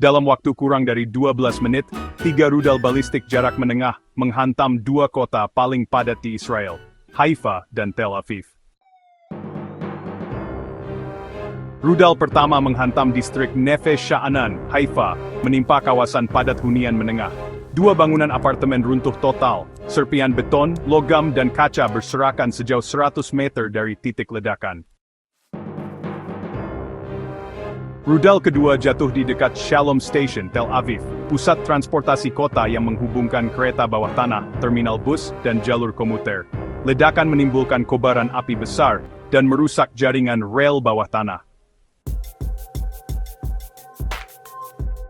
Dalam waktu kurang dari 12 menit, 3 rudal balistik jarak menengah menghantam 2 kota paling padat di Israel, Haifa dan Tel Aviv. Rudal pertama menghantam distrik Neve Sha'anan, Haifa, menimpa kawasan padat hunian menengah. 2 bangunan apartemen runtuh total, serpihan beton, logam dan kaca berserakan sejauh 100 meter dari titik ledakan. Rudal kedua jatuh di dekat Shalom Station, Tel Aviv, pusat transportasi kota yang menghubungkan kereta bawah tanah, terminal bus, dan jalur komuter. Ledakan menimbulkan kobaran api besar dan merusak jaringan rel bawah tanah.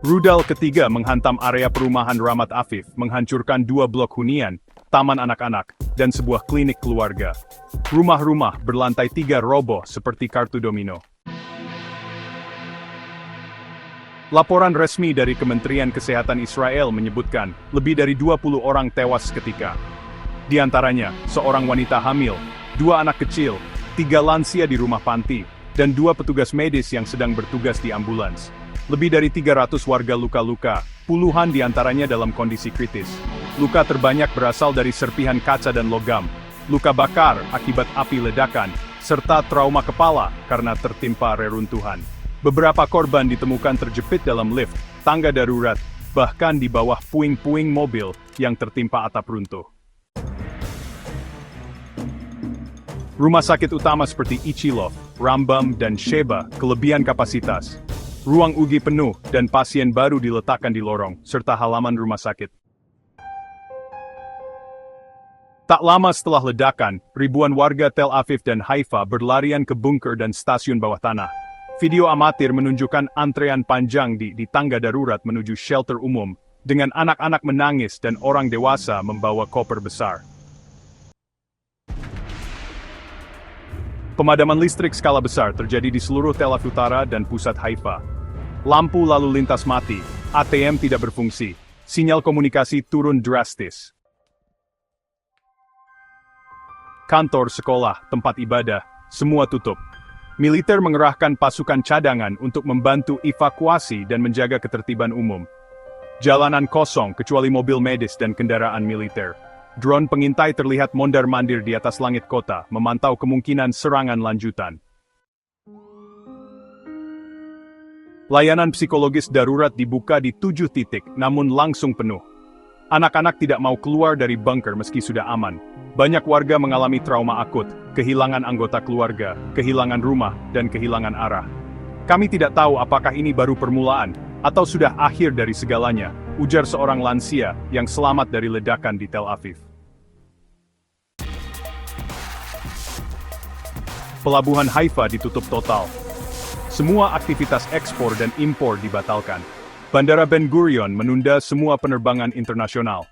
Rudal ketiga menghantam area perumahan Ramat Aviv, menghancurkan 2 blok hunian, taman anak-anak, dan sebuah klinik keluarga. Rumah-rumah berlantai 3 roboh seperti kartu domino. Laporan resmi dari Kementerian Kesehatan Israel menyebutkan, lebih dari 20 orang tewas seketika. Di antaranya, seorang wanita hamil, 2 anak kecil, 3 lansia di rumah panti, dan 2 petugas medis yang sedang bertugas di ambulans. Lebih dari 300 warga luka-luka, puluhan di antaranya dalam kondisi kritis. Luka terbanyak berasal dari serpihan kaca dan logam, luka bakar akibat api ledakan, serta trauma kepala karena tertimpa reruntuhan. Beberapa korban ditemukan terjepit dalam lift, tangga darurat, bahkan di bawah puing-puing mobil yang tertimpa atap runtuh. Rumah sakit utama seperti Ichilov, Rambam, dan Sheba kelebihan kapasitas. Ruang UGI penuh dan pasien baru diletakkan di lorong, serta halaman rumah sakit. Tak lama setelah ledakan, ribuan warga Tel Aviv dan Haifa berlarian ke bunker dan stasiun bawah tanah. Video amatir menunjukkan antrean panjang di tangga darurat menuju shelter umum, dengan anak-anak menangis dan orang dewasa membawa koper besar. Pemadaman listrik skala besar terjadi di seluruh Tel Aviv Utara dan pusat Haifa. Lampu lalu lintas mati, ATM tidak berfungsi, sinyal komunikasi turun drastis. Kantor, sekolah, tempat ibadah, semua tutup. Militer mengerahkan pasukan cadangan untuk membantu evakuasi dan menjaga ketertiban umum. Jalanan kosong kecuali mobil medis dan kendaraan militer. Drone pengintai terlihat mondar-mandir di atas langit kota, memantau kemungkinan serangan lanjutan. Layanan psikologis darurat dibuka di 7 titik, namun langsung penuh. Anak-anak tidak mau keluar dari bunker meski sudah aman. Banyak warga mengalami trauma akut, kehilangan anggota keluarga, kehilangan rumah, dan kehilangan arah. Kami tidak tahu apakah ini baru permulaan, atau sudah akhir dari segalanya, ujar seorang lansia yang selamat dari ledakan di Tel Aviv. Pelabuhan Haifa ditutup total. Semua aktivitas ekspor dan impor dibatalkan. Bandara Ben Gurion menunda semua penerbangan internasional.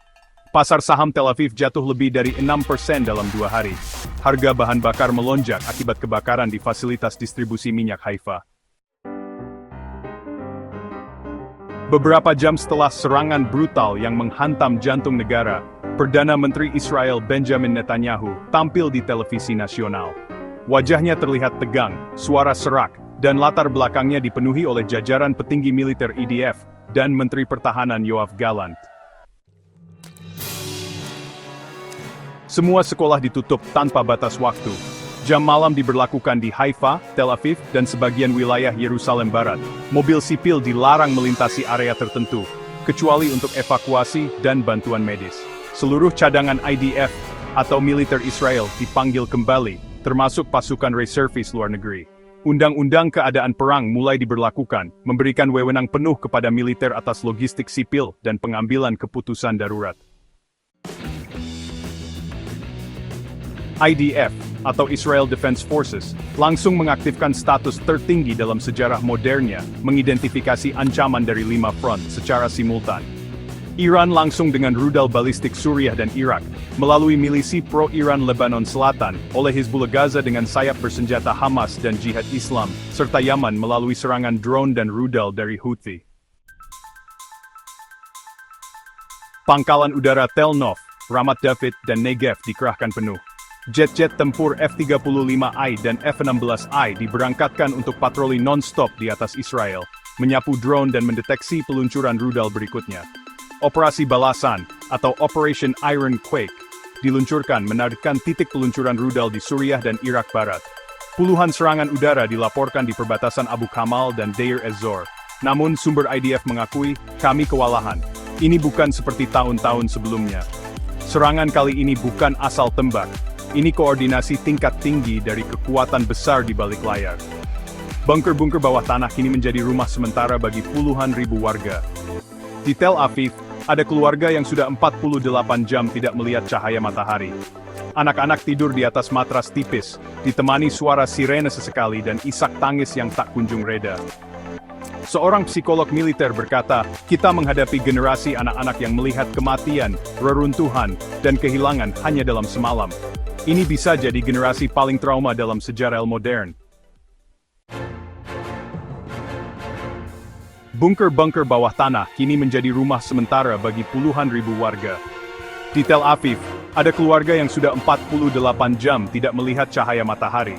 Pasar saham Tel Aviv jatuh lebih dari 6% dalam 2 hari. Harga bahan bakar melonjak akibat kebakaran di fasilitas distribusi minyak Haifa. Beberapa jam setelah serangan brutal yang menghantam jantung negara, Perdana Menteri Israel Benjamin Netanyahu tampil di televisi nasional. Wajahnya terlihat tegang, suara serak, dan latar belakangnya dipenuhi oleh jajaran petinggi militer IDF dan Menteri Pertahanan Yoav Gallant. Semua sekolah ditutup tanpa batas waktu. Jam malam diberlakukan di Haifa, Tel Aviv, dan sebagian wilayah Yerusalem Barat. Mobil sipil dilarang melintasi area tertentu, kecuali untuk evakuasi dan bantuan medis. Seluruh cadangan IDF atau militer Israel dipanggil kembali, termasuk pasukan reservis luar negeri. Undang-undang keadaan perang mulai diberlakukan, memberikan wewenang penuh kepada militer atas logistik sipil dan pengambilan keputusan darurat. IDF, atau Israel Defense Forces, langsung mengaktifkan status tertinggi dalam sejarah modernnya, mengidentifikasi ancaman dari 5 front secara simultan. Iran langsung dengan rudal balistik Suriah dan Irak, melalui milisi pro-Iran Lebanon Selatan, oleh Hizbullah Gaza dengan sayap bersenjata Hamas dan Jihad Islam, serta Yaman melalui serangan drone dan rudal dari Houthi. Pangkalan udara Tel Nov, Ramat David, dan Negev dikerahkan penuh. Jet-jet tempur F-35I dan F-16I diberangkatkan untuk patroli non-stop di atas Israel. menyapu drone dan mendeteksi peluncuran rudal berikutnya. Operasi balasan, atau Operation Iron Quake, diluncurkan menargetkan titik peluncuran rudal di Suriah dan Irak Barat. Puluhan serangan udara dilaporkan di perbatasan Abu Kamal dan Deir ez-Zor. Namun sumber IDF mengakui, kami kewalahan. Ini bukan seperti tahun-tahun sebelumnya. Serangan kali ini bukan asal tembak. Ini koordinasi tingkat tinggi dari kekuatan besar di balik layar. Bunker-bunker bawah tanah kini menjadi rumah sementara bagi puluhan ribu warga. Di Tel Aviv, ada keluarga yang sudah 48 jam tidak melihat cahaya matahari. Anak-anak tidur di atas matras tipis, ditemani suara sirene sesekali dan isak tangis yang tak kunjung reda. Seorang psikolog militer berkata, kita menghadapi generasi anak-anak yang melihat kematian, reruntuhan, dan kehilangan hanya dalam semalam. Ini bisa jadi generasi paling trauma dalam sejarah modern. Bunker-bunker bawah tanah kini menjadi rumah sementara bagi puluhan ribu warga. Di Tel Aviv, ada keluarga yang sudah 48 jam tidak melihat cahaya matahari.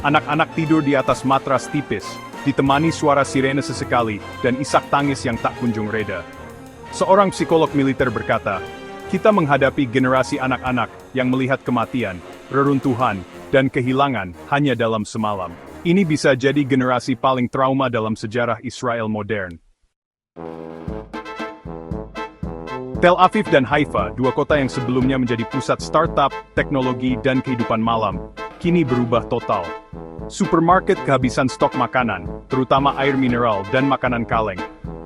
Anak-anak tidur di atas matras tipis, ditemani suara sirene sesekali dan isak tangis yang tak kunjung reda. Seorang psikolog militer berkata, kita menghadapi generasi anak-anak yang melihat kematian, reruntuhan, dan kehilangan hanya dalam semalam. Ini bisa jadi generasi paling trauma dalam sejarah Israel modern. Tel Aviv dan Haifa, dua kota yang sebelumnya menjadi pusat startup, teknologi, dan kehidupan malam, kini berubah total. Supermarket kehabisan stok makanan, terutama air mineral dan makanan kaleng.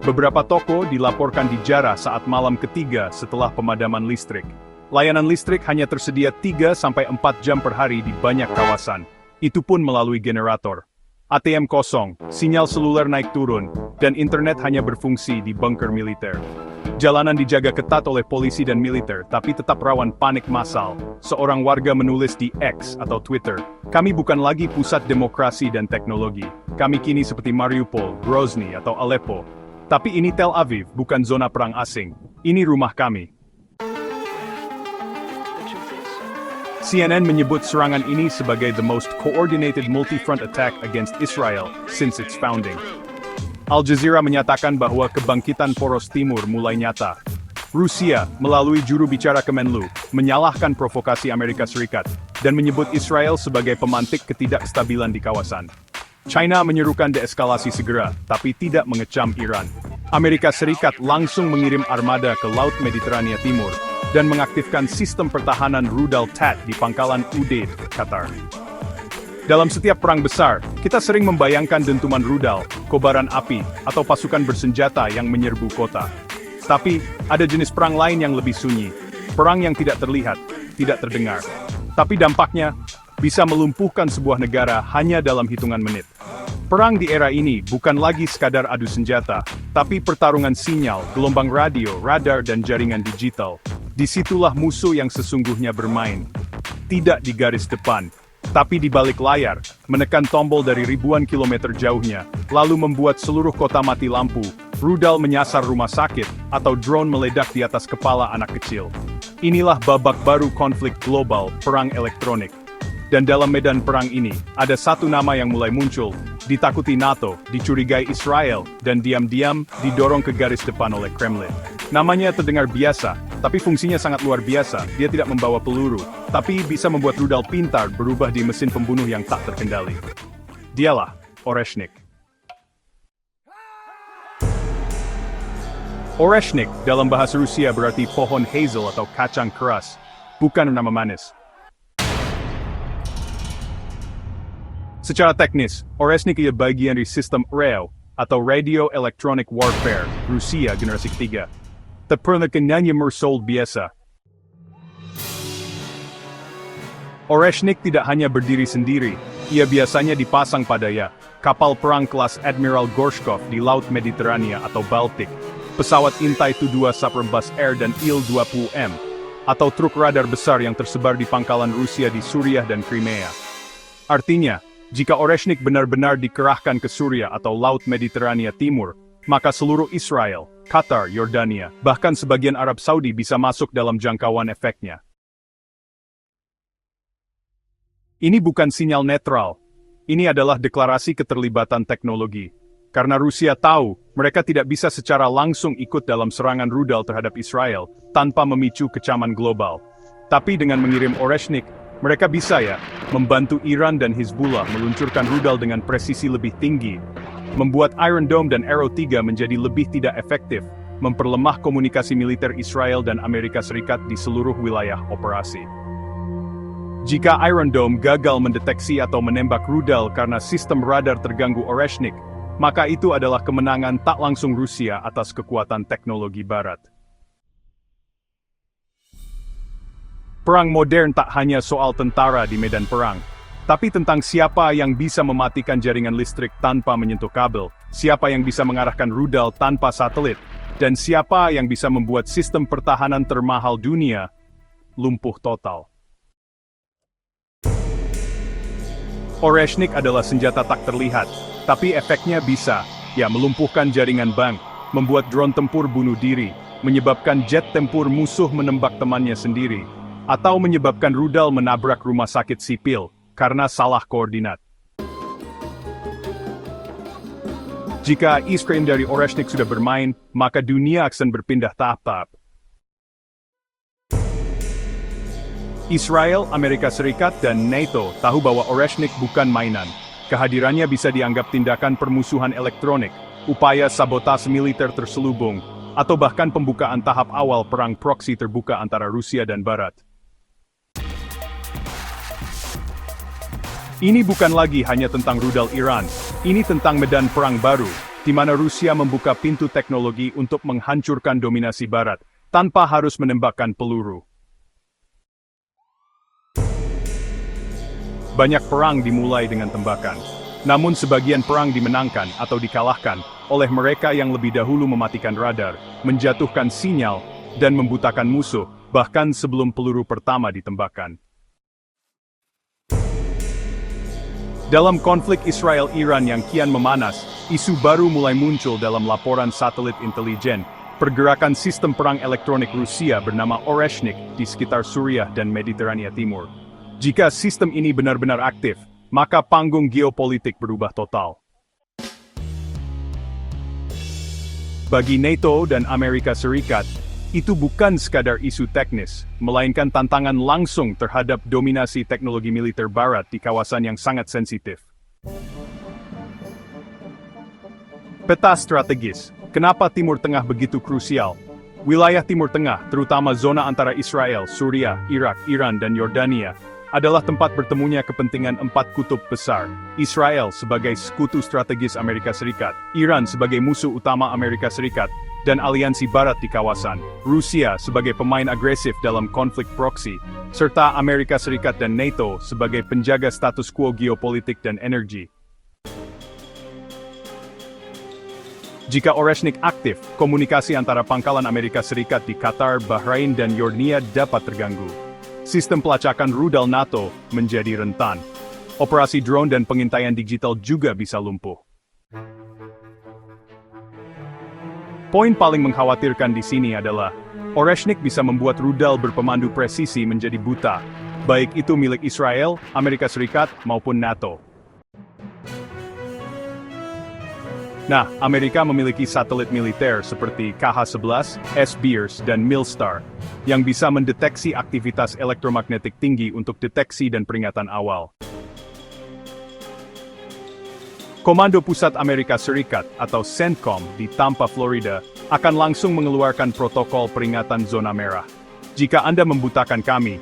Beberapa toko dilaporkan dijarah saat malam ketiga setelah pemadaman listrik. Layanan listrik hanya tersedia 3-4 jam per hari di banyak kawasan. Itu pun melalui generator. ATM kosong, sinyal seluler naik turun, dan internet hanya berfungsi di bunker militer. Jalanan dijaga ketat oleh polisi dan militer, tapi tetap rawan panik massal. Seorang warga menulis di X atau Twitter, kami bukan lagi pusat demokrasi dan teknologi. Kami kini seperti Mariupol, Grozny, atau Aleppo. Tapi ini Tel Aviv, bukan zona perang asing. Ini rumah kami. CNN menyebut serangan ini sebagai the most coordinated multi-front attack against Israel since its founding. Al Jazeera menyatakan bahwa kebangkitan poros timur mulai nyata. Rusia, melalui juru bicara Kemenlu, menyalahkan provokasi Amerika Serikat, dan menyebut Israel sebagai pemantik ketidakstabilan di kawasan. China menyerukan deeskalasi segera, tapi tidak mengecam Iran. Amerika Serikat langsung mengirim armada ke Laut Mediterania Timur, dan mengaktifkan sistem pertahanan rudal THAAD di pangkalan Udeid, Qatar. Dalam setiap perang besar, kita sering membayangkan dentuman rudal, kobaran api, atau pasukan bersenjata yang menyerbu kota. Tapi, ada jenis perang lain yang lebih sunyi. Perang yang tidak terlihat, tidak terdengar. Tapi dampaknya, bisa melumpuhkan sebuah negara hanya dalam hitungan menit. Perang di era ini bukan lagi sekadar adu senjata, tapi pertarungan sinyal, gelombang radio, radar, dan jaringan digital. Disitulah musuh yang sesungguhnya bermain. Tidak di garis depan, tapi di balik layar, menekan tombol dari ribuan kilometer jauhnya, lalu membuat seluruh kota mati lampu, rudal menyasar rumah sakit, atau drone meledak di atas kepala anak kecil. Inilah babak baru konflik global, perang elektronik. Dan dalam medan perang ini, ada satu nama yang mulai muncul, ditakuti NATO, dicurigai Israel, dan diam-diam didorong ke garis depan oleh Kremlin. Namanya terdengar biasa, tapi fungsinya sangat luar biasa. Dia tidak membawa peluru, tapi bisa membuat rudal pintar berubah di mesin pembunuh yang tak terkendali. Dialah Oreshnik. Oreshnik dalam bahasa Rusia berarti pohon hazel atau kacang keras, bukan nama manis. Secara teknis, Oreshnik adalah bagian dari sistem REO, atau Radio Electronic Warfare, Rusia generasi ketiga. Terperkenalnya Mersold biasa. Oreshnik tidak hanya berdiri sendiri, ia biasanya dipasang pada kapal perang kelas Admiral Gorshkov di Laut Mediterania atau Baltik, pesawat Intai Tu-2 Suprembus Air dan Il-20M, atau truk radar besar yang tersebar di pangkalan Rusia di Suriah dan Crimea. Artinya, jika Oreshnik benar-benar dikerahkan ke Suriah atau Laut Mediterania Timur, maka seluruh Israel, Qatar, Yordania, bahkan sebagian Arab Saudi bisa masuk dalam jangkauan efeknya. Ini bukan sinyal netral. Ini adalah deklarasi keterlibatan teknologi. karena Rusia tahu mereka tidak bisa secara langsung ikut dalam serangan rudal terhadap Israel tanpa memicu kecaman global. Tapi dengan mengirim Oreshnik, mereka bisa membantu Iran dan Hizbullah meluncurkan rudal dengan presisi lebih tinggi, membuat Iron Dome dan Arrow 3 menjadi lebih tidak efektif, memperlemah komunikasi militer Israel dan Amerika Serikat di seluruh wilayah operasi. Jika Iron Dome gagal mendeteksi atau menembak rudal karena sistem radar terganggu Oreshnik, maka itu adalah kemenangan tak langsung Rusia atas kekuatan teknologi Barat. Perang modern tak hanya soal tentara di medan perang, tapi tentang siapa yang bisa mematikan jaringan listrik tanpa menyentuh kabel, siapa yang bisa mengarahkan rudal tanpa satelit, dan siapa yang bisa membuat sistem pertahanan termahal dunia lumpuh total. Oreshnik adalah senjata tak terlihat, tapi efeknya bisa, melumpuhkan jaringan bank, membuat drone tempur bunuh diri, menyebabkan jet tempur musuh menembak temannya sendiri, atau menyebabkan rudal menabrak rumah sakit sipil, karena salah koordinat. Jika iskrim dari Oreshnik sudah bermain, maka dunia akan berpindah tahap-tahap. Israel, Amerika Serikat, dan NATO tahu bahwa Oreshnik bukan mainan. Kehadirannya bisa dianggap tindakan permusuhan elektronik, upaya sabotase militer terselubung, atau bahkan pembukaan tahap awal perang proksi terbuka antara Rusia dan Barat. Ini bukan lagi hanya tentang rudal Iran, ini tentang medan perang baru, di mana Rusia membuka pintu teknologi untuk menghancurkan dominasi Barat, tanpa harus menembakkan peluru. Banyak perang dimulai dengan tembakan. Namun sebagian perang dimenangkan atau dikalahkan oleh mereka yang lebih dahulu mematikan radar, menjatuhkan sinyal, dan membutakan musuh, bahkan sebelum peluru pertama ditembakkan. Dalam konflik Israel-Iran yang kian memanas, isu baru mulai muncul dalam laporan satelit intelijen, pergerakan sistem perang elektronik Rusia bernama Oreshnik di sekitar Suriah dan Mediterania Timur. Jika sistem ini benar-benar aktif, maka panggung geopolitik berubah total. Bagi NATO dan Amerika Serikat, itu bukan sekadar isu teknis, melainkan tantangan langsung terhadap dominasi teknologi militer Barat di kawasan yang sangat sensitif. Peta strategis. Kenapa Timur Tengah begitu krusial? Wilayah Timur Tengah, terutama zona antara Israel, Suriah, Irak, Iran, dan Yordania, adalah tempat bertemunya kepentingan empat kutub besar. Israel sebagai sekutu strategis Amerika Serikat, Iran sebagai musuh utama Amerika Serikat, dan aliansi Barat di kawasan, Rusia sebagai pemain agresif dalam konflik proksi, serta Amerika Serikat dan NATO sebagai penjaga status quo geopolitik dan energi. Jika Oreshnik aktif, komunikasi antara pangkalan Amerika Serikat di Qatar, Bahrain, dan Yordania dapat terganggu. Sistem pelacakan rudal NATO menjadi rentan. Operasi drone dan pengintaian digital juga bisa lumpuh. Poin paling mengkhawatirkan di sini adalah, Oreshnik bisa membuat rudal berpemandu presisi menjadi buta, baik itu milik Israel, Amerika Serikat, maupun NATO. Nah, Amerika memiliki satelit militer seperti KH-11, S-Bears, dan Milstar, yang bisa mendeteksi aktivitas elektromagnetik tinggi untuk deteksi dan peringatan awal. Komando Pusat Amerika Serikat atau CENTCOM di Tampa, Florida, akan langsung mengeluarkan protokol peringatan zona merah. Jika Anda membutakan kami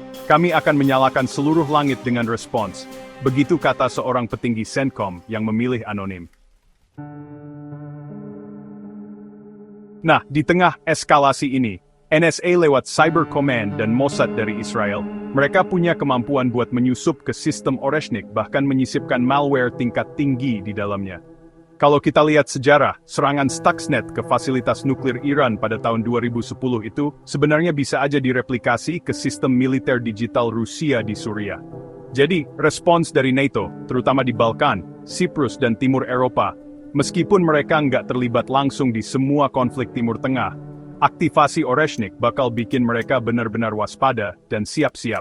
akan menyalakan seluruh langit dengan respons. Begitu kata seorang petinggi CENTCOM yang memilih anonim. Nah, di tengah eskalasi ini, NSA lewat Cyber Command dan Mossad dari Israel, mereka punya kemampuan buat menyusup ke sistem Oreshnik bahkan menyisipkan malware tingkat tinggi di dalamnya. Kalau kita lihat sejarah, serangan Stuxnet ke fasilitas nuklir Iran pada tahun 2010 itu sebenarnya bisa aja direplikasi ke sistem militer digital Rusia di Suriah. Jadi, respons dari NATO, terutama di Balkan, Siprus dan Timur Eropa, meskipun mereka nggak terlibat langsung di semua konflik Timur Tengah, aktivasi Oreshnik bakal bikin mereka benar-benar waspada dan siap-siap.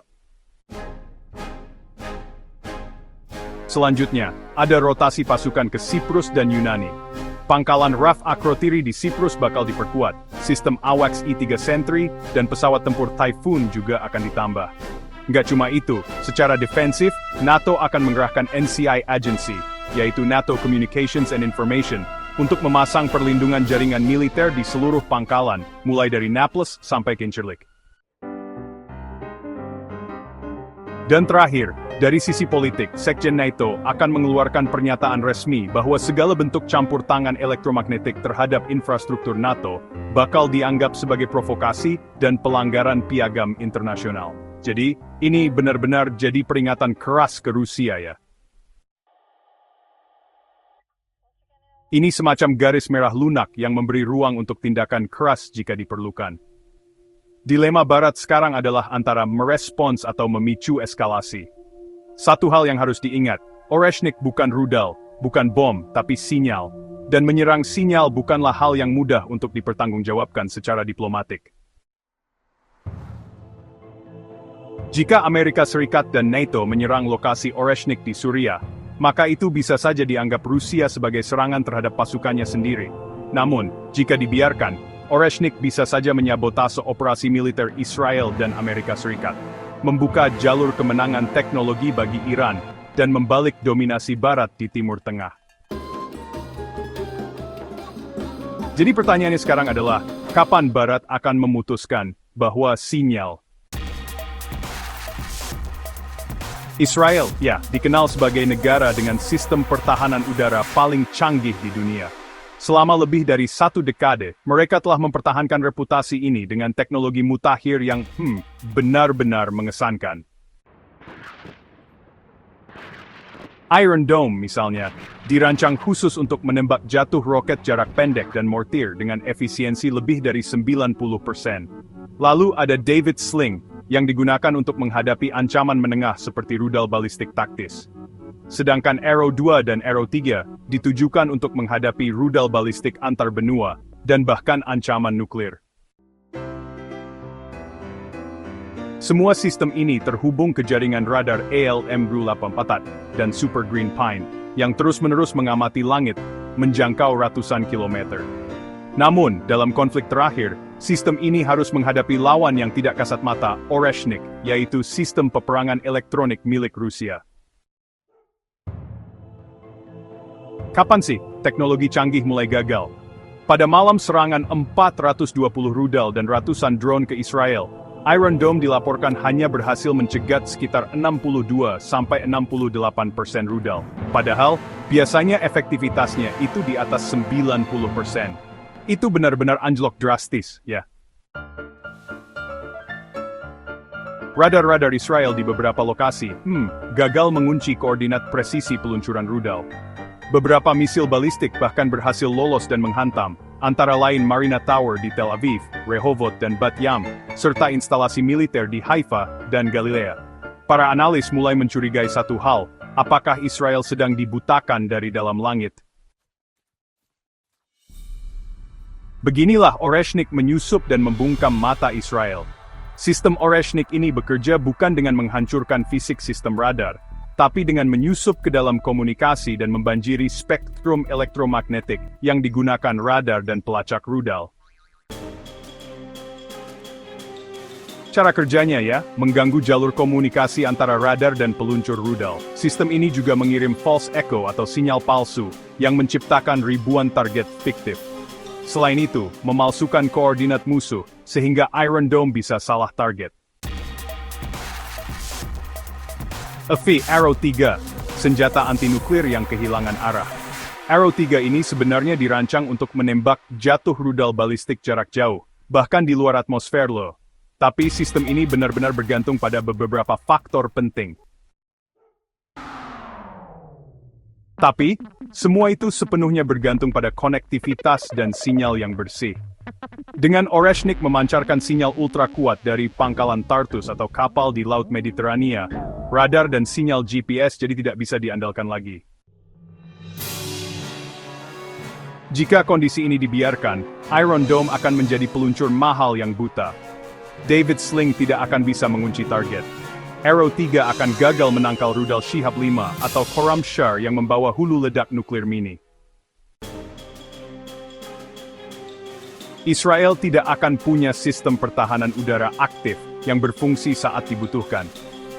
Selanjutnya, ada rotasi pasukan ke Siprus dan Yunani. Pangkalan RAF Akrotiri di Siprus bakal diperkuat, sistem AWACS I-3 Sentry, dan pesawat tempur Typhoon juga akan ditambah. Nggak cuma itu, secara defensif, NATO akan mengerahkan NCI Agency, yaitu NATO Communications and Information, untuk memasang perlindungan jaringan militer di seluruh pangkalan, mulai dari Naples sampai Incirlik. Dan terakhir, dari sisi politik, Sekjen NATO akan mengeluarkan pernyataan resmi bahwa segala bentuk campur tangan elektromagnetik terhadap infrastruktur NATO bakal dianggap sebagai provokasi dan pelanggaran piagam internasional. Jadi, ini benar-benar jadi peringatan keras ke Rusia ya. Ini semacam garis merah lunak yang memberi ruang untuk tindakan keras jika diperlukan. Dilema Barat sekarang adalah antara merespons atau memicu eskalasi. Satu hal yang harus diingat, Oreshnik bukan rudal, bukan bom, tapi sinyal. Dan menyerang sinyal bukanlah hal yang mudah untuk dipertanggungjawabkan secara diplomatik. Jika Amerika Serikat dan NATO menyerang lokasi Oreshnik di Suriah, maka itu bisa saja dianggap Rusia sebagai serangan terhadap pasukannya sendiri. Namun, jika dibiarkan, Oreshnik bisa saja menyabotase operasi militer Israel dan Amerika Serikat, membuka jalur kemenangan teknologi bagi Iran, dan membalik dominasi Barat di Timur Tengah. Jadi pertanyaannya sekarang adalah, kapan Barat akan memutuskan bahwa sinyal? Israel, ya, dikenal sebagai negara dengan sistem pertahanan udara paling canggih di dunia. Selama lebih dari 1 dekade, mereka telah mempertahankan reputasi ini dengan teknologi mutakhir yang, benar-benar mengesankan. Iron Dome, misalnya, dirancang khusus untuk menembak jatuh roket jarak pendek dan mortir dengan efisiensi lebih dari 90%. Lalu ada David Sling, yang digunakan untuk menghadapi ancaman menengah seperti rudal balistik taktis. Sedangkan Arrow 2 dan Arrow 3 ditujukan untuk menghadapi rudal balistik antar benua dan bahkan ancaman nuklir. Semua sistem ini terhubung ke jaringan radar ALM-284 dan Super Green Pine yang terus-menerus mengamati langit, menjangkau ratusan kilometer. Namun, dalam konflik terakhir, sistem ini harus menghadapi lawan yang tidak kasat mata, Oreshnik, yaitu sistem peperangan elektronik milik Rusia. Kapan sih teknologi canggih mulai gagal? Pada malam serangan 420 rudal dan ratusan drone ke Israel, Iron Dome dilaporkan hanya berhasil mencegat sekitar 62-68% rudal. Padahal, biasanya efektivitasnya itu di atas 90%. Itu benar-benar anjlok drastis, ya. Radar-radar Israel di beberapa lokasi, gagal mengunci koordinat presisi peluncuran rudal. Beberapa misil balistik bahkan berhasil lolos dan menghantam, antara lain Marina Tower di Tel Aviv, Rehovot dan Bat Yam, serta instalasi militer di Haifa dan Galilea. Para analis mulai mencurigai satu hal, apakah Israel sedang dibutakan dari dalam langit? Beginilah Oreshnik menyusup dan membungkam mata Israel. Sistem Oreshnik ini bekerja bukan dengan menghancurkan fisik sistem radar, tapi dengan menyusup ke dalam komunikasi dan membanjiri spektrum elektromagnetik yang digunakan radar dan pelacak rudal. Cara kerjanya ya, mengganggu jalur komunikasi antara radar dan peluncur rudal. Sistem ini juga mengirim false echo atau sinyal palsu, yang menciptakan ribuan target fiktif. Selain itu, memalsukan koordinat musuh, sehingga Iron Dome bisa salah target. Arrow 3, senjata anti-nuklir yang kehilangan arah. Arrow 3 ini sebenarnya dirancang untuk menembak jatuh rudal balistik jarak jauh, bahkan di luar atmosfer loh. Tapi sistem ini benar-benar bergantung pada beberapa faktor penting. Tapi, semua itu sepenuhnya bergantung pada konektivitas dan sinyal yang bersih. Dengan Oreshnik memancarkan sinyal ultra kuat dari pangkalan Tartus atau kapal di Laut Mediterania, radar dan sinyal GPS jadi tidak bisa diandalkan lagi. Jika kondisi ini dibiarkan, Iron Dome akan menjadi peluncur mahal yang buta. David Sling tidak akan bisa mengunci target. Arrow 3 akan gagal menangkal rudal Shihab 5 atau Khorramshahr yang membawa hulu ledak nuklir mini. Israel tidak akan punya sistem pertahanan udara aktif yang berfungsi saat dibutuhkan.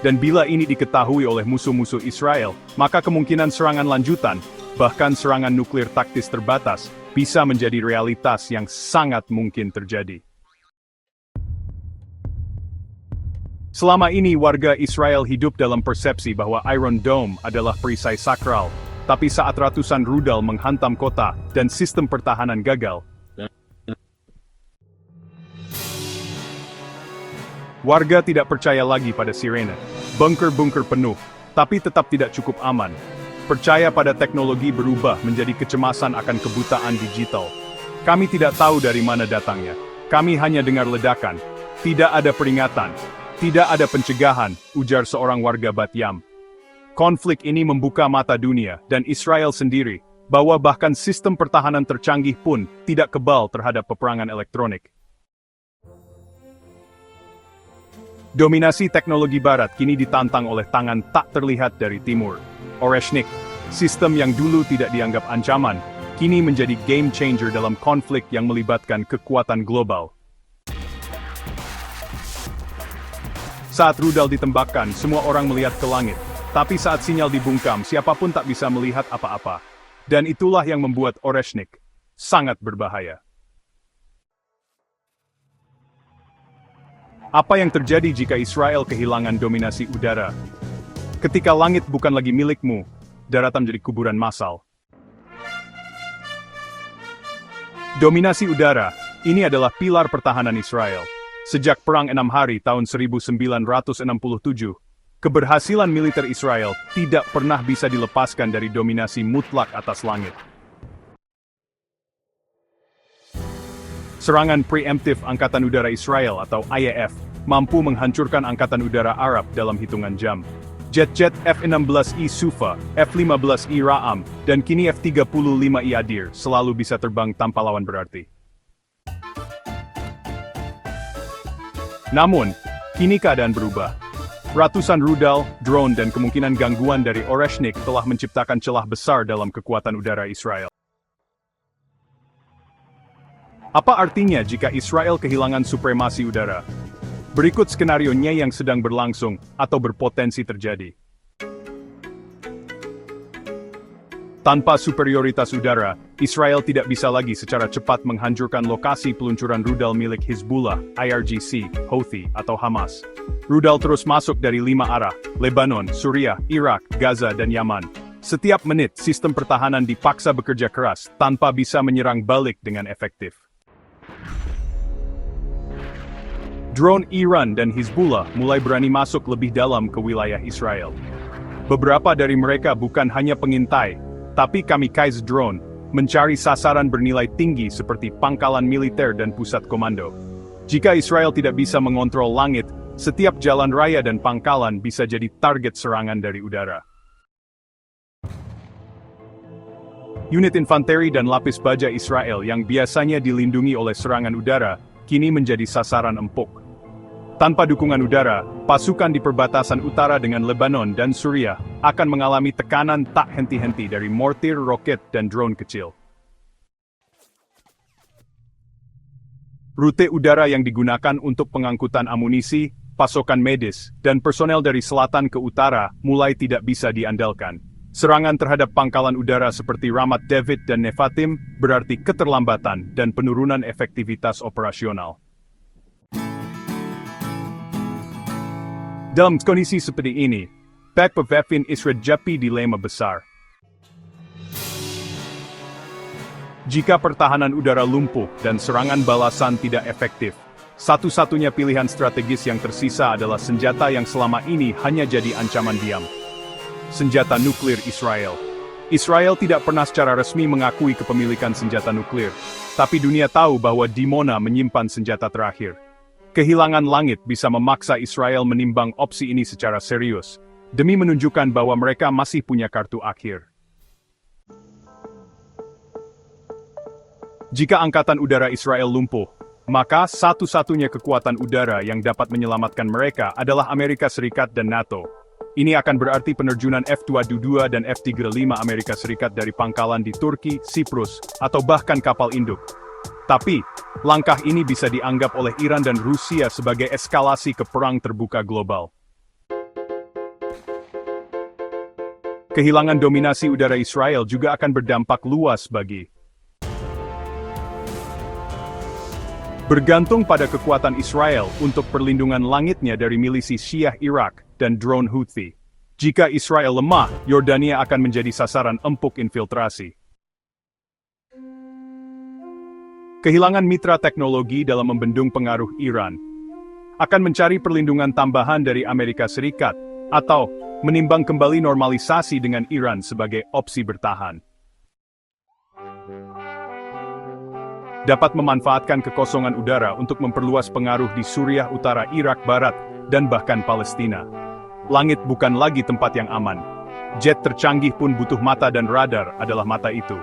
Dan bila ini diketahui oleh musuh-musuh Israel, maka kemungkinan serangan lanjutan, bahkan serangan nuklir taktis terbatas, bisa menjadi realitas yang sangat mungkin terjadi. Selama ini warga Israel hidup dalam persepsi bahwa Iron Dome adalah perisai sakral, tapi saat ratusan rudal menghantam kota dan sistem pertahanan gagal, warga tidak percaya lagi pada sirene, bunker-bunker penuh, tapi tetap tidak cukup aman. Percaya pada teknologi berubah menjadi kecemasan akan kebutaan digital. Kami tidak tahu dari mana datangnya. Kami hanya dengar ledakan. Tidak ada peringatan. Tidak ada pencegahan, ujar seorang warga Bat-Yam. Konflik ini membuka mata dunia dan Israel sendiri, bahwa bahkan sistem pertahanan tercanggih pun tidak kebal terhadap peperangan elektronik. Dominasi teknologi barat kini ditantang oleh tangan tak terlihat dari timur. Oreshnik, sistem yang dulu tidak dianggap ancaman, kini menjadi game changer dalam konflik yang melibatkan kekuatan global. Saat rudal ditembakkan, semua orang melihat ke langit. Tapi saat sinyal dibungkam, siapapun tak bisa melihat apa-apa. Dan itulah yang membuat Oreshnik sangat berbahaya. Apa yang terjadi jika Israel kehilangan dominasi udara? Ketika langit bukan lagi milikmu, daratan menjadi kuburan massal. Dominasi udara, ini adalah pilar pertahanan Israel. Sejak Perang 6 Hari tahun 1967, keberhasilan militer Israel tidak pernah bisa dilepaskan dari dominasi mutlak atas langit. Serangan preemptif Angkatan Udara Israel atau IAF mampu menghancurkan Angkatan Udara Arab dalam hitungan jam. Jet-jet F-16I Sufa, F-15I Ra'am, dan kini F-35I Adir selalu bisa terbang tanpa lawan berarti. Namun, kini keadaan berubah. Ratusan rudal, drone dan kemungkinan gangguan dari Oreshnik telah menciptakan celah besar dalam kekuatan udara Israel. Apa artinya jika Israel kehilangan supremasi udara? Berikut skenarionya yang sedang berlangsung atau berpotensi terjadi. Tanpa superioritas udara, Israel tidak bisa lagi secara cepat menghancurkan lokasi peluncuran rudal milik Hizbullah, IRGC, Houthi, atau Hamas. Rudal terus masuk dari 5 arah, Lebanon, Suriah, Irak, Gaza, dan Yaman. Setiap menit, sistem pertahanan dipaksa bekerja keras, tanpa bisa menyerang balik dengan efektif. Drone Iran dan Hizbullah mulai berani masuk lebih dalam ke wilayah Israel. Beberapa dari mereka bukan hanya pengintai, tapi kamikaze drone, mencari sasaran bernilai tinggi seperti pangkalan militer dan pusat komando. Jika Israel tidak bisa mengontrol langit, setiap jalan raya dan pangkalan bisa jadi target serangan dari udara. Unit infanteri dan lapis baja Israel yang biasanya dilindungi oleh serangan udara, kini menjadi sasaran empuk. Tanpa dukungan udara, pasukan di perbatasan utara dengan Lebanon dan Suriah akan mengalami tekanan tak henti-henti dari mortir, roket, dan drone kecil. Rute udara yang digunakan untuk pengangkutan amunisi, pasokan medis, dan personel dari selatan ke utara mulai tidak bisa diandalkan. Serangan terhadap pangkalan udara seperti Ramat David dan Nevatim berarti keterlambatan dan penurunan efektivitas operasional. Dalam kondisi seperti ini, pemimpinan Israel menghadapi dilema besar. Jika pertahanan udara lumpuh dan serangan balasan tidak efektif, satu-satunya pilihan strategis yang tersisa adalah senjata yang selama ini hanya jadi ancaman diam. Senjata nuklir Israel. Israel tidak pernah secara resmi mengakui kepemilikan senjata nuklir, tapi dunia tahu bahwa Dimona menyimpan senjata terakhir. Kehilangan langit bisa memaksa Israel menimbang opsi ini secara serius, demi menunjukkan bahwa mereka masih punya kartu akhir. Jika Angkatan Udara Israel lumpuh, maka satu-satunya kekuatan udara yang dapat menyelamatkan mereka adalah Amerika Serikat dan NATO. Ini akan berarti penerjunan F-22 dan F-35 Amerika Serikat dari pangkalan di Turki, Siprus, atau bahkan kapal induk. Tapi, langkah ini bisa dianggap oleh Iran dan Rusia sebagai eskalasi ke perang terbuka global. Kehilangan dominasi udara Israel juga akan berdampak luas bagi bergantung pada kekuatan Israel untuk perlindungan langitnya dari milisi Syiah Irak dan drone Houthi. Jika Israel lemah, Yordania akan menjadi sasaran empuk infiltrasi. Kehilangan mitra teknologi dalam membendung pengaruh Iran akan mencari perlindungan tambahan dari Amerika Serikat atau menimbang kembali normalisasi dengan Iran sebagai opsi bertahan. Dapat memanfaatkan kekosongan udara untuk memperluas pengaruh di Suriah Utara, Irak Barat, dan bahkan Palestina. Langit bukan lagi tempat yang aman. Jet tercanggih pun butuh mata dan radar adalah mata itu.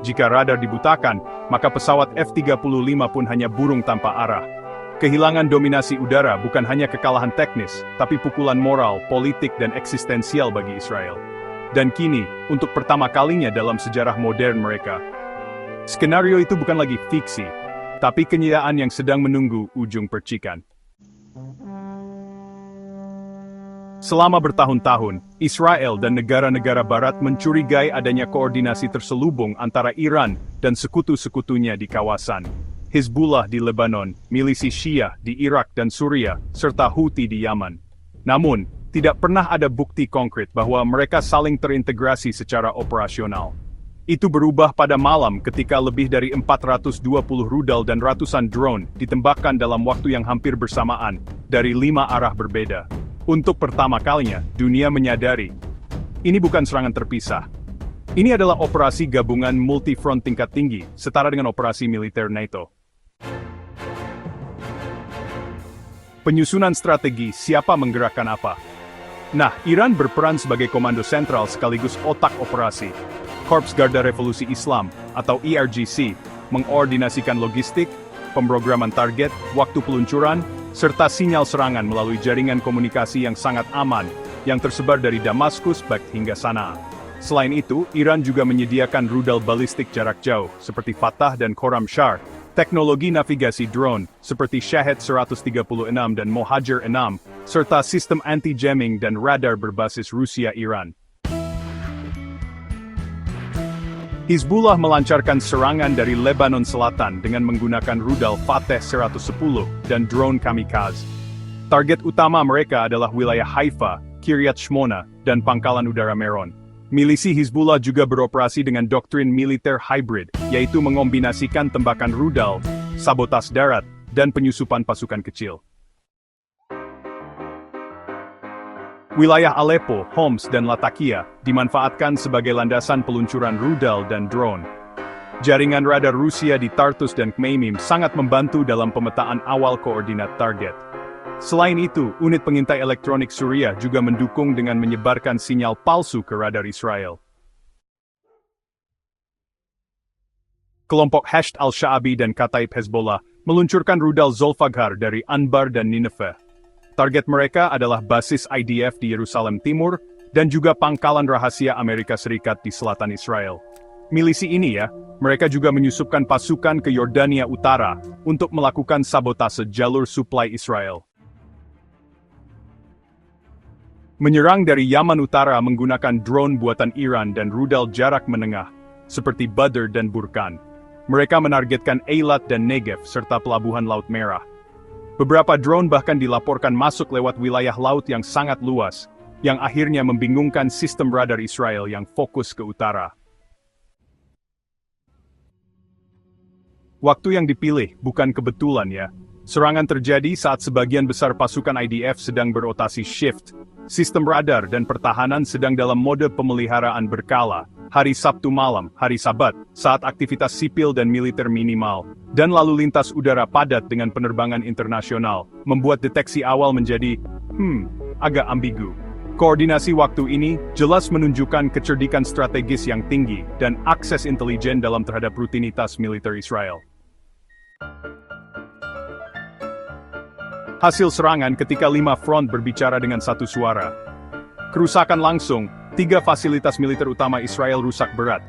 Jika radar dibutakan, maka pesawat F-35 pun hanya burung tanpa arah. Kehilangan dominasi udara bukan hanya kekalahan teknis, tapi pukulan moral, politik, dan eksistensial bagi Israel. Dan kini, untuk pertama kalinya dalam sejarah modern mereka, skenario itu bukan lagi fiksi, tapi kenyataan yang sedang menunggu ujung percikan. Selama bertahun-tahun, Israel dan negara-negara Barat mencurigai adanya koordinasi terselubung antara Iran dan sekutu-sekutunya di kawasan. Hizbullah di Lebanon, milisi Syiah di Irak dan Suriah, serta Houthi di Yaman. Namun, tidak pernah ada bukti konkret bahwa mereka saling terintegrasi secara operasional. Itu berubah pada malam ketika lebih dari 420 rudal dan ratusan drone ditembakkan dalam waktu yang hampir bersamaan dari 5 arah berbeda. Untuk pertama kalinya, dunia menyadari, ini bukan serangan terpisah. Ini adalah operasi gabungan multi-front tingkat tinggi, setara dengan operasi militer NATO. Penyusunan strategi siapa menggerakkan apa. Nah, Iran berperan sebagai komando sentral sekaligus otak operasi. Korps Garda Revolusi Islam, atau IRGC, mengordinasikan logistik, pemrograman target, waktu peluncuran, serta sinyal serangan melalui jaringan komunikasi yang sangat aman, yang tersebar dari Damaskus hingga Sanaa. Selain itu, Iran juga menyediakan rudal balistik jarak jauh, seperti Fatah dan Khorramshahr, teknologi navigasi drone, seperti Shahed 136 dan Mohajer 6, serta sistem anti-jamming dan radar berbasis Rusia-Iran. Hizbullah melancarkan serangan dari Lebanon Selatan dengan menggunakan rudal Fateh 110 dan drone kamikaze. Target utama mereka adalah wilayah Haifa, Kiryat Shmona, dan Pangkalan Udara Meron. Milisi Hizbullah juga beroperasi dengan doktrin militer hybrid, yaitu mengombinasikan tembakan rudal, sabotas darat, dan penyusupan pasukan kecil. Wilayah Aleppo, Homs, dan Latakia dimanfaatkan sebagai landasan peluncuran rudal dan drone. Jaringan radar Rusia di Tartus dan Khmeimim sangat membantu dalam pemetaan awal koordinat target. Selain itu, unit pengintai elektronik Suriah juga mendukung dengan menyebarkan sinyal palsu ke radar Israel. Kelompok Hashd al-Sha'abi dan Kataib Hezbollah meluncurkan rudal Zolfaghar dari Anbar dan Nineveh. Target mereka adalah basis IDF di Yerusalem Timur, dan juga pangkalan rahasia Amerika Serikat di selatan Israel. Milisi ini mereka juga menyusupkan pasukan ke Yordania Utara untuk melakukan sabotase jalur suplai Israel. Menyerang dari Yaman Utara menggunakan drone buatan Iran dan rudal jarak menengah, seperti Badr dan Burkan. Mereka menargetkan Eilat dan Negev serta pelabuhan Laut Merah. Beberapa drone bahkan dilaporkan masuk lewat wilayah laut yang sangat luas, yang akhirnya membingungkan sistem radar Israel yang fokus ke utara. Waktu yang dipilih bukan kebetulan Serangan terjadi saat sebagian besar pasukan IDF sedang berotasi shift. Sistem radar dan pertahanan sedang dalam mode pemeliharaan berkala. Hari Sabtu malam, hari Sabat, saat aktivitas sipil dan militer minimal, dan lalu lintas udara padat dengan penerbangan internasional, membuat deteksi awal menjadi, agak ambigu. Koordinasi waktu ini jelas menunjukkan kecerdikan strategis yang tinggi dan akses intelijen dalam terhadap rutinitas militer Israel. Hasil serangan ketika 5 front berbicara dengan satu suara. Kerusakan langsung, 3 fasilitas militer utama Israel rusak berat.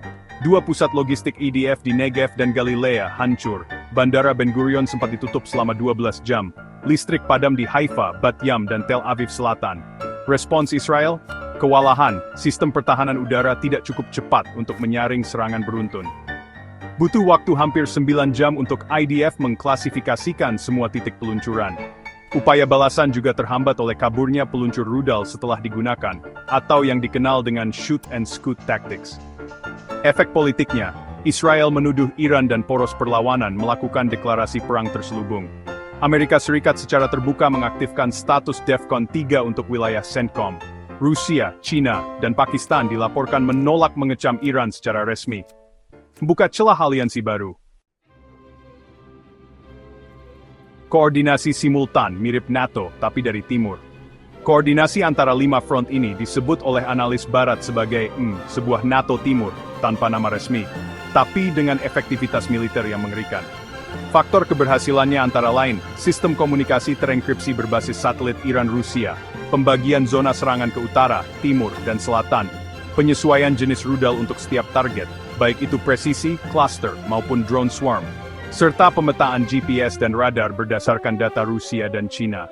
Dua pusat logistik IDF di Negev dan Galilea hancur. Bandara Ben Gurion sempat ditutup selama 12 jam. Listrik padam di Haifa, Bat Yam, dan Tel Aviv Selatan. Respons Israel? Kewalahan, sistem pertahanan udara tidak cukup cepat untuk menyaring serangan beruntun. Butuh waktu hampir 9 jam untuk IDF mengklasifikasikan semua titik peluncuran. Upaya balasan juga terhambat oleh kaburnya peluncur rudal setelah digunakan, atau yang dikenal dengan shoot and scoot tactics. Efek politiknya, Israel menuduh Iran dan poros perlawanan melakukan deklarasi perang terselubung. Amerika Serikat secara terbuka mengaktifkan status DEFCON 3 untuk wilayah CENTCOM. Rusia, China, dan Pakistan dilaporkan menolak mengecam Iran secara resmi. Buka celah aliansi baru. Koordinasi simultan mirip NATO, tapi dari timur. Koordinasi antara 5 front ini disebut oleh analis barat sebagai sebuah NATO timur, tanpa nama resmi, tapi dengan efektivitas militer yang mengerikan. Faktor keberhasilannya antara lain, sistem komunikasi terenkripsi berbasis satelit Iran-Rusia, pembagian zona serangan ke utara, timur, dan selatan, penyesuaian jenis rudal untuk setiap target, baik itu presisi, cluster, maupun drone swarm, serta pemetaan GPS dan radar berdasarkan data Rusia dan China.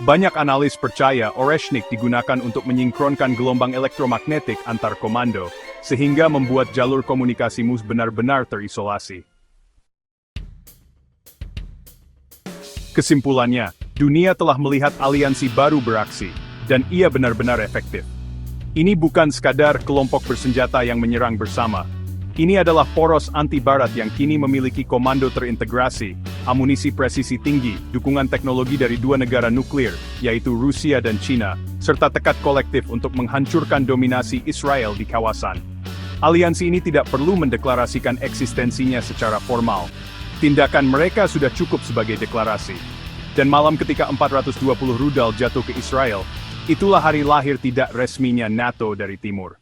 Banyak analis percaya Oreshnik digunakan untuk menyinkronkan gelombang elektromagnetik antar komando, sehingga membuat jalur komunikasi MUS benar-benar terisolasi. Kesimpulannya, dunia telah melihat aliansi baru beraksi, dan ia benar-benar efektif. Ini bukan sekadar kelompok bersenjata yang menyerang bersama. Ini adalah poros anti-barat yang kini memiliki komando terintegrasi, amunisi presisi tinggi, dukungan teknologi dari 2 negara nuklir, yaitu Rusia dan China, serta tekad kolektif untuk menghancurkan dominasi Israel di kawasan. Aliansi ini tidak perlu mendeklarasikan eksistensinya secara formal. Tindakan mereka sudah cukup sebagai deklarasi. Dan malam ketika 420 rudal jatuh ke Israel, itulah hari lahir tidak resminya NATO dari timur.